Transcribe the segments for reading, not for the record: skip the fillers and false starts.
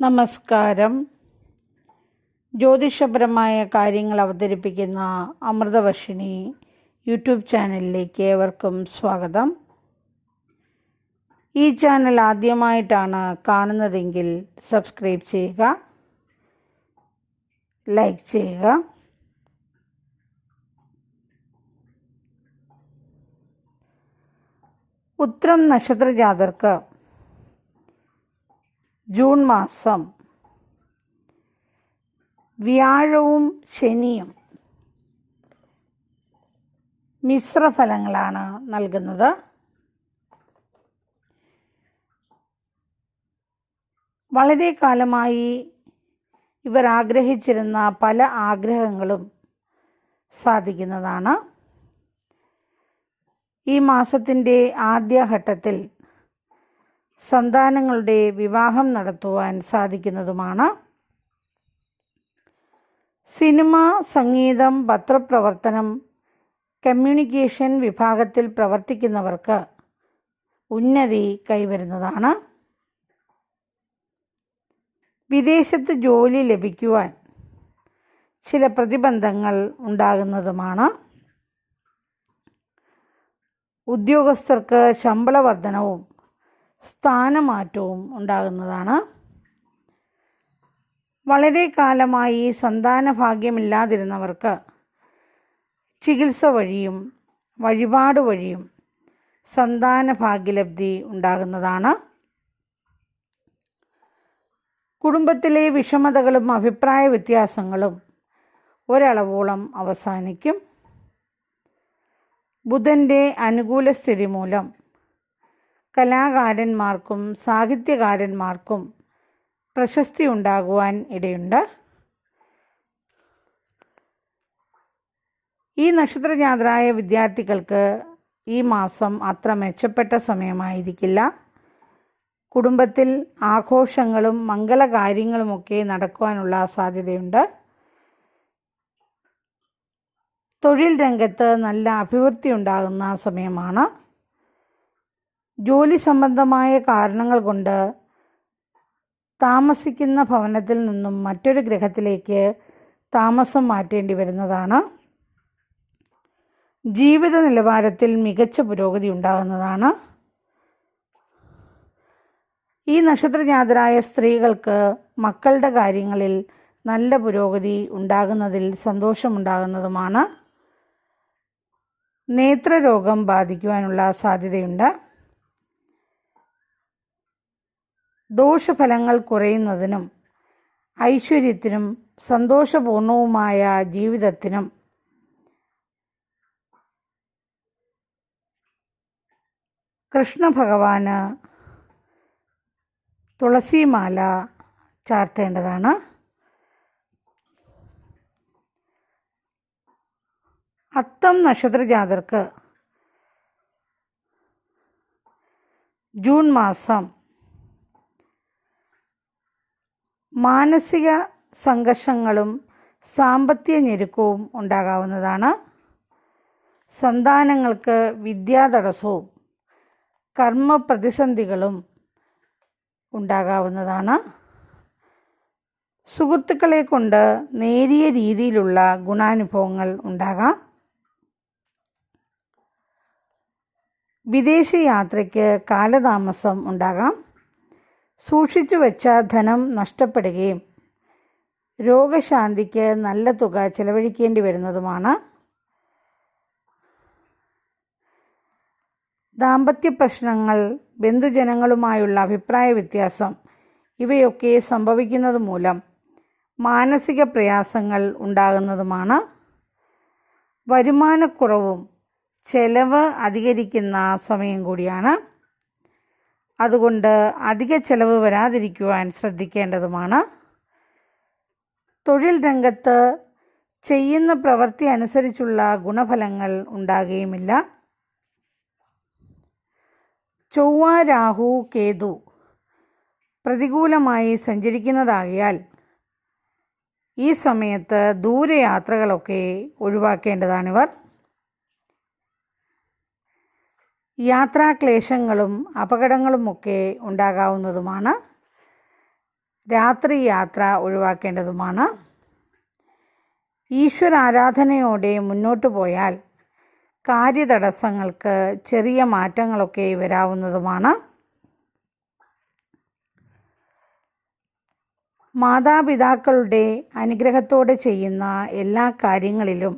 നമസ്കാരം. ജ്യോതിഷപരമായ കാര്യങ്ങൾ അവതരിപ്പിക്കുന്ന അമൃതവർഷിണി യൂട്യൂബ് ചാനലിലേക്ക് ഏവർക്കും സ്വാഗതം. ഈ ചാനൽ ആദ്യമായിട്ടാണ് കാണുന്നതെങ്കിൽ സബ്സ്ക്രൈബ് ചെയ്യുക, ലൈക്ക് ചെയ്യുക. ഉത്രം നക്ഷത്ര ജാതർക്ക് ജൂൺ മാസം വ്യാഴവും ശനിയും മിശ്രഫലങ്ങളാണ് നൽകുന്നത്. വളരെ കാലമായി ഇവർ ആഗ്രഹിച്ചിരുന്ന പല ആഗ്രഹങ്ങളും സാധിക്കുന്നതാണ്. ഈ മാസത്തിൻ്റെ ആദ്യഘട്ടത്തിൽ സന്താനങ്ങളുടെ വിവാഹം നടത്തുവാൻ സാധിക്കുന്നതുമാണ്. സിനിമ, സംഗീതം, പത്രപ്രവർത്തനം, കമ്മ്യൂണിക്കേഷൻ വിഭാഗത്തിൽ പ്രവർത്തിക്കുന്നവർക്ക് ഉന്നതി കൈവരുന്നതാണ്. വിദേശത്ത് ജോലി ലഭിക്കുവാൻ ചില പ്രതിബന്ധങ്ങൾ ഉണ്ടാകുന്നതുമാണ്. ഉദ്യോഗസ്ഥർക്ക് ശമ്പള വർധനവും സ്ഥാനമാറ്റവും ഉണ്ടാകുന്നതാണ്. വളരെ കാലമായി സന്താന ഭാഗ്യമില്ലാതിരുന്നവർക്ക് ചികിത്സ വഴിയും വഴിപാട് വഴിയും സന്താന ഭാഗ്യലബ്ധി ഉണ്ടാകുന്നതാണ്. കുടുംബത്തിലെ വിഷമതകളും അഭിപ്രായ വ്യത്യാസങ്ങളും ഒരളവോളം അവസാനിക്കും. ബുധൻ്റെ അനുകൂല സ്ഥിതി മൂലം കലാകാരന്മാർക്കും സാഹിത്യകാരന്മാർക്കും പ്രശസ്തി ഉണ്ടാകുവാൻ ഇടയുണ്ട്. ഈ നക്ഷത്രജാതരായ വിദ്യാർത്ഥികൾക്ക് ഈ മാസം അത്ര മെച്ചപ്പെട്ട സമയമായിരിക്കില്ല. കുടുംബത്തിൽ ആഘോഷങ്ങളും മംഗളകാര്യങ്ങളുമൊക്കെ നടക്കുവാനുള്ള സാധ്യതയുണ്ട്. തൊഴിൽ രംഗത്ത് നല്ല അഭിവൃദ്ധി ഉണ്ടാകുന്ന സമയമാണ്. ജോലി സംബന്ധമായ കാരണങ്ങൾ കൊണ്ട് താമസിക്കുന്ന ഭവനത്തിൽ നിന്നും മറ്റൊരു ഗ്രഹത്തിലേക്ക് താമസം മാറ്റേണ്ടി വരുന്നതാണ്. ജീവിത നിലവാരത്തിൽ മികച്ച പുരോഗതി ഉണ്ടാകുന്നതാണ്. ഈ നക്ഷത്രജാതരായ സ്ത്രീകൾക്ക് മക്കളുടെ കാര്യങ്ങളിൽ നല്ല പുരോഗതി ഉണ്ടാകുന്നതിൽ സന്തോഷമുണ്ടാകുന്നതുമാണ്. നേത്രരോഗം ബാധിക്കുവാനുള്ള സാധ്യതയുണ്ട്. ദോഷഫലങ്ങൾ കുറയുന്നതിനും ഐശ്വര്യത്തിനും സന്തോഷപൂർണവുമായ ജീവിതത്തിനും കൃഷ്ണഭഗവാന് തുളസിമാല ചാർത്തേണ്ടതാണ്. അത്തം നക്ഷത്രജാതർക്ക് ജൂൺ മാസം മാനസിക സംഘർഷങ്ങളും സാമ്പത്തിക ഞെരുക്കവും ഉണ്ടാകാവുന്നതാണ്. സന്താനങ്ങൾക്ക് വിദ്യാതടസ്സവും കർമ്മ പ്രതിസന്ധികളും ഉണ്ടാകാവുന്നതാണ്. സുഹൃത്തുക്കളെ കൊണ്ട് നേരിയ രീതിയിലുള്ള ഗുണാനുഭവങ്ങൾ ഉണ്ടാകാം. വിദേശയാത്രയ്ക്ക് കാലതാമസം ഉണ്ടാകാം. സൂക്ഷിച്ചു വെച്ച ധനം നഷ്ടപ്പെടുകയും രോഗശാന്തിക്ക് നല്ല തുക ചെലവഴിക്കേണ്ടി വരുന്നതുമാണ്. ദാമ്പത്യ പ്രശ്നങ്ങൾ, ബന്ധുജനങ്ങളുമായുള്ള അഭിപ്രായ വ്യത്യാസം ഇവയൊക്കെ സംഭവിക്കുന്നത് മൂലം മാനസിക പ്രയാസങ്ങൾ ഉണ്ടാകുന്നതുമാണ്. വരുമാനക്കുറവും ചെലവ് അധികരിക്കുന്ന സമയം കൂടിയാണ്. അതുകൊണ്ട് അധിക ചെലവ് വരാതിരിക്കുവാൻ ശ്രദ്ധിക്കേണ്ടതുമാണ്. തൊഴിൽ രംഗത്ത് ചെയ്യുന്ന പ്രവൃത്തി അനുസരിച്ചുള്ള ഗുണഫലങ്ങൾ ഉണ്ടാകുകയുമില്ല. ചൊവ്വ, രാഹു, കേതു പ്രതികൂലമായി സഞ്ചരിക്കുന്നതാകിയാൽ ഈ സമയത്ത് ദൂരയാത്രകളൊക്കെ ഒഴിവാക്കേണ്ടതാണിവർ. യാത്രാക്ലേശങ്ങളും അപകടങ്ങളുമൊക്കെ ഉണ്ടാകാവുന്നതുമാണ്. രാത്രി യാത്ര ഒഴിവാക്കേണ്ടതുമാണ്. ഈശ്വരാരാധനയോടെ മുന്നോട്ട് പോയാൽ കാര്യതടസ്സങ്ങൾക്ക് ചെറിയ മാറ്റങ്ങളൊക്കെ വരാവുന്നതുമാണ്. മാതാപിതാക്കളുടെ അനുഗ്രഹത്തോടെ ചെയ്യുന്ന എല്ലാ കാര്യങ്ങളിലും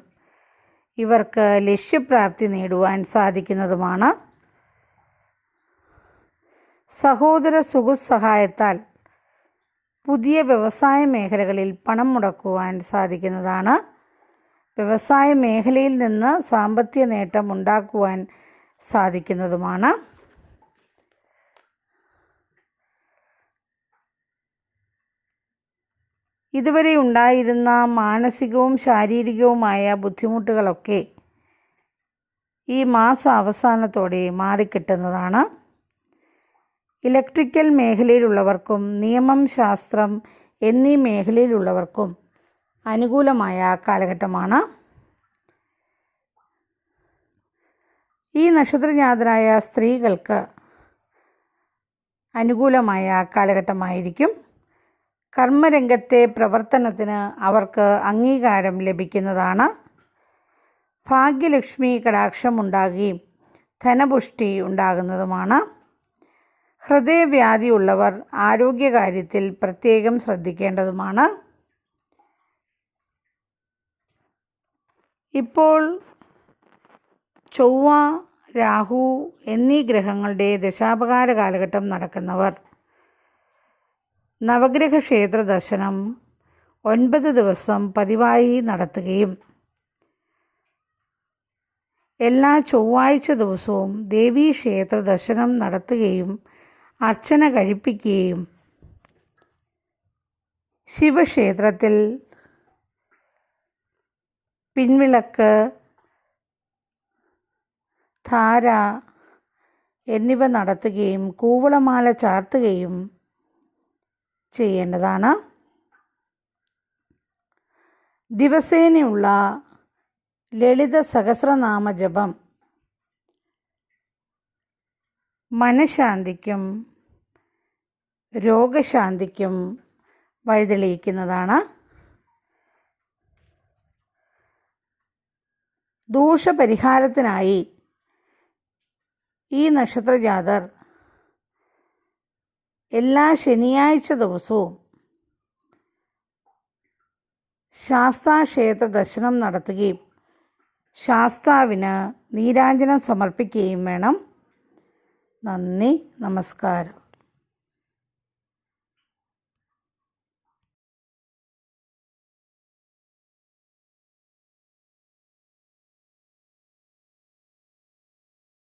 ഇവർക്ക് ലക്ഷ്യപ്രാപ്തി നേടുവാൻ സാധിക്കുന്നതുമാണ്. സഹോദര സുഹൃത്സഹായത്താൽ പുതിയ വ്യവസായ മേഖലകളിൽ പണം മുടക്കുവാൻ സാധിക്കുന്നതാണ്. വ്യവസായ മേഖലയിൽ നിന്ന് സാമ്പത്തിക നേട്ടം ഉണ്ടാക്കുവാൻ സാധിക്കുന്നതുമാണ്. ഇതുവരെ ഉണ്ടായിരുന്ന മാനസികവും ശാരീരികവുമായ ബുദ്ധിമുട്ടുകളൊക്കെ ഈ മാസ അവസാനത്തോടെ മാറിക്കിട്ടുന്നതാണ്. ഇലക്ട്രിക്കൽ മേഖലയിലുള്ളവർക്കും നിയമം, ശാസ്ത്രം എന്നീ മേഖലയിലുള്ളവർക്കും അനുകൂലമായ കാലഘട്ടമാണ്. ഈ നക്ഷത്രജാതരായ സ്ത്രീകൾക്ക് അനുകൂലമായ കാലഘട്ടമായിരിക്കും. കർമ്മരംഗത്തെ പ്രവർത്തനത്തിന് അവർക്ക് അംഗീകാരം ലഭിക്കുന്നതാണ്. ഭാഗ്യലക്ഷ്മി കടാക്ഷം ഉണ്ടാകുകയും ധനപുഷ്ടി ഉണ്ടാകുന്നതുമാണ്. ഹൃദയവ്യാധിയുള്ളവർ ആരോഗ്യകാര്യത്തിൽ പ്രത്യേകം ശ്രദ്ധിക്കേണ്ടതുമാണ്. ഇപ്പോൾ ചൊവ്വ, രാഹു എന്നീ ഗ്രഹങ്ങളുടെ ദശാപകാര കാലഘട്ടം നടക്കുന്നവർ നവഗ്രഹ ക്ഷേത്ര ദർശനം 9 ദിവസം പതിവായി നടത്തുകയും എല്ലാ ചൊവ്വാഴ്ച ദിവസവും ദേവീ ക്ഷേത്ര ദർശനം നടത്തുകയും അർച്ചന കഴിപ്പിക്കുകയും ശിവക്ഷേത്രത്തിൽ പിൻവിളക്ക്, ധാര എന്നിവ നടത്തുകയും കൂവളമാല ചാർത്തുകയും ചെയ്യേണ്ടതാണ്. ദിവസേനയുള്ള ലളിത സഹസ്രനാമ ജപം മനഃശാന്തിക്കും രോഗശാന്തിക്കും വഴിതെളിയിക്കുന്നതാണ്. ദോഷപരിഹാരത്തിനായി ഈ നക്ഷത്രജാതർ എല്ലാ ശനിയാഴ്ച ദിവസവും ശാസ്താക്ഷേത്ര ദർശനം നടത്തുകയും ശാസ്താവിന് നീരാഞ്ജനം സമർപ്പിക്കുകയും വേണം. നന്ദി, നമസ്കാരം.